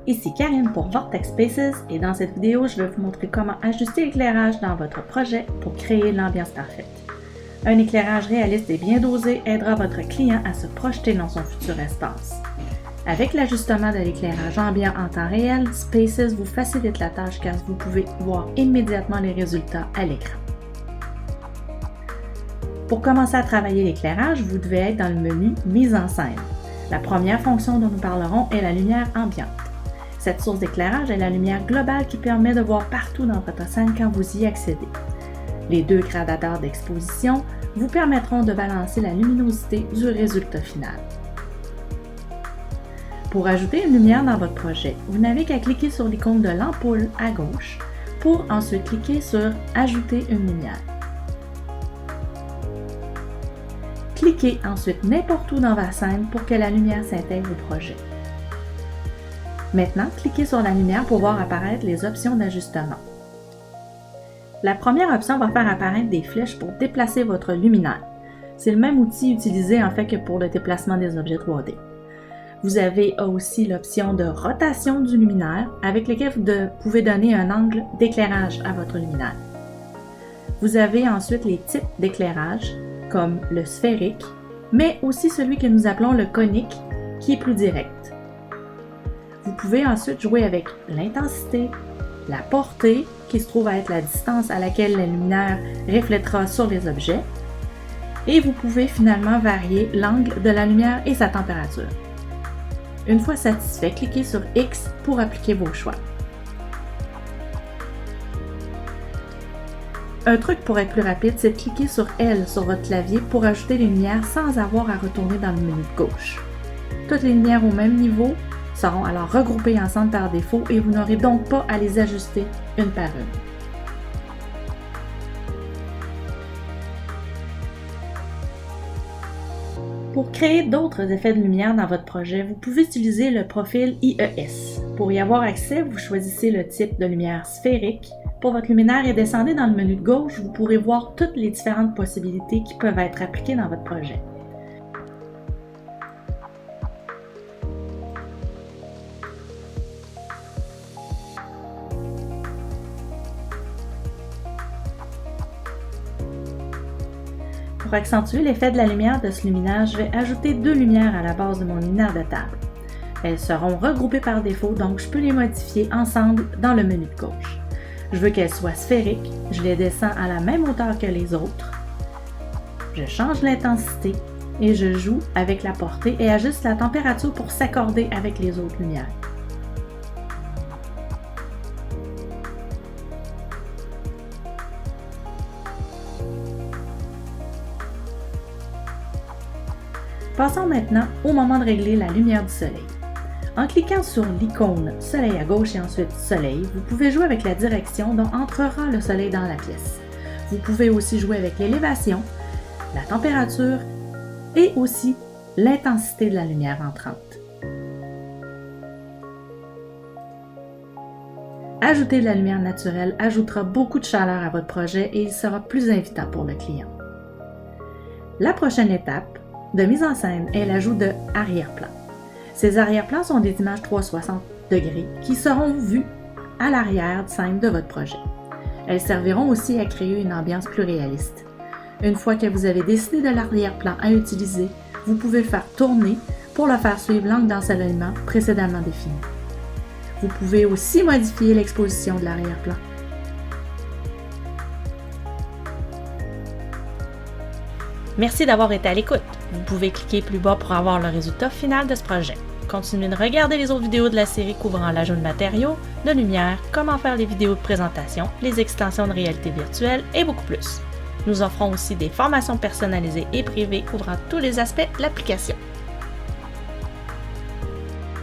Ici Karine pour Vortex Spaces et dans cette vidéo, je vais vous montrer comment ajuster l'éclairage dans votre projet pour créer l'ambiance parfaite. Un éclairage réaliste et bien dosé aidera votre client à se projeter dans son futur espace. Avec l'ajustement de l'éclairage ambiant en temps réel, Spaces vous facilite la tâche car vous pouvez voir immédiatement les résultats à l'écran. Pour commencer à travailler l'éclairage, vous devez être dans le menu « Mise en scène ». La première fonction dont nous parlerons est la lumière ambiante. Cette source d'éclairage est la lumière globale qui permet de voir partout dans votre scène quand vous y accédez. Les deux gradateurs d'exposition vous permettront de balancer la luminosité du résultat final. Pour ajouter une lumière dans votre projet, vous n'avez qu'à cliquer sur l'icône de l'ampoule à gauche pour ensuite cliquer sur « Ajouter une lumière ». Cliquez ensuite n'importe où dans votre scène pour que la lumière s'intègre au projet. Maintenant, cliquez sur la lumière pour voir apparaître les options d'ajustement. La première option va faire apparaître des flèches pour déplacer votre luminaire. C'est le même outil utilisé en fait que pour le déplacement des objets 3D. Vous avez aussi l'option de rotation du luminaire avec lequel vous pouvez donner un angle d'éclairage à votre luminaire. Vous avez ensuite les types d'éclairage comme le sphérique, mais aussi celui que nous appelons le conique qui est plus direct. Vous pouvez ensuite jouer avec l'intensité, la portée qui se trouve à être la distance à laquelle la lumière reflètera sur les objets, et vous pouvez finalement varier l'angle de la lumière et sa température. Une fois satisfait, cliquez sur X pour appliquer vos choix. Un truc pour être plus rapide, c'est de cliquer sur L sur votre clavier pour ajouter les lumières sans avoir à retourner dans le menu de gauche. Toutes les lumières au même niveau seront alors regroupées ensemble par défaut et vous n'aurez donc pas à les ajuster une par une. Pour créer d'autres effets de lumière dans votre projet, vous pouvez utiliser le profil IES. Pour y avoir accès, vous choisissez le type de lumière sphérique pour votre luminaire et descendez dans le menu de gauche, vous pourrez voir toutes les différentes possibilités qui peuvent être appliquées dans votre projet. Pour accentuer l'effet de la lumière de ce luminaire, je vais ajouter deux lumières à la base de mon luminaire de table. Elles seront regroupées par défaut, donc je peux les modifier ensemble dans le menu de gauche. Je veux qu'elles soient sphériques, je les descends à la même hauteur que les autres. Je change l'intensité et je joue avec la portée et ajuste la température pour s'accorder avec les autres lumières. Passons maintenant au moment de régler la lumière du soleil. En cliquant sur l'icône Soleil à gauche et ensuite Soleil, vous pouvez jouer avec la direction dont entrera le soleil dans la pièce. Vous pouvez aussi jouer avec l'élévation, la température et aussi l'intensité de la lumière entrante. Ajouter de la lumière naturelle ajoutera beaucoup de chaleur à votre projet et il sera plus invitant pour le client. La prochaine étape de mise en scène est l'ajout de arrière-plan. Ces arrière-plans sont des images 360 degrés qui seront vues à l'arrière de scène de votre projet. Elles serviront aussi à créer une ambiance plus réaliste. Une fois que vous avez décidé de l'arrière-plan à utiliser, vous pouvez le faire tourner pour le faire suivre l'angle d'ensoleillement précédemment défini. Vous pouvez aussi modifier l'exposition de l'arrière-plan. Merci d'avoir été à l'écoute. Vous pouvez cliquer plus bas pour avoir le résultat final de ce projet. Continuez de regarder les autres vidéos de la série couvrant l'ajout de matériaux, de lumière, comment faire les vidéos de présentation, les extensions de réalité virtuelle et beaucoup plus. Nous offrons aussi des formations personnalisées et privées couvrant tous les aspects de l'application.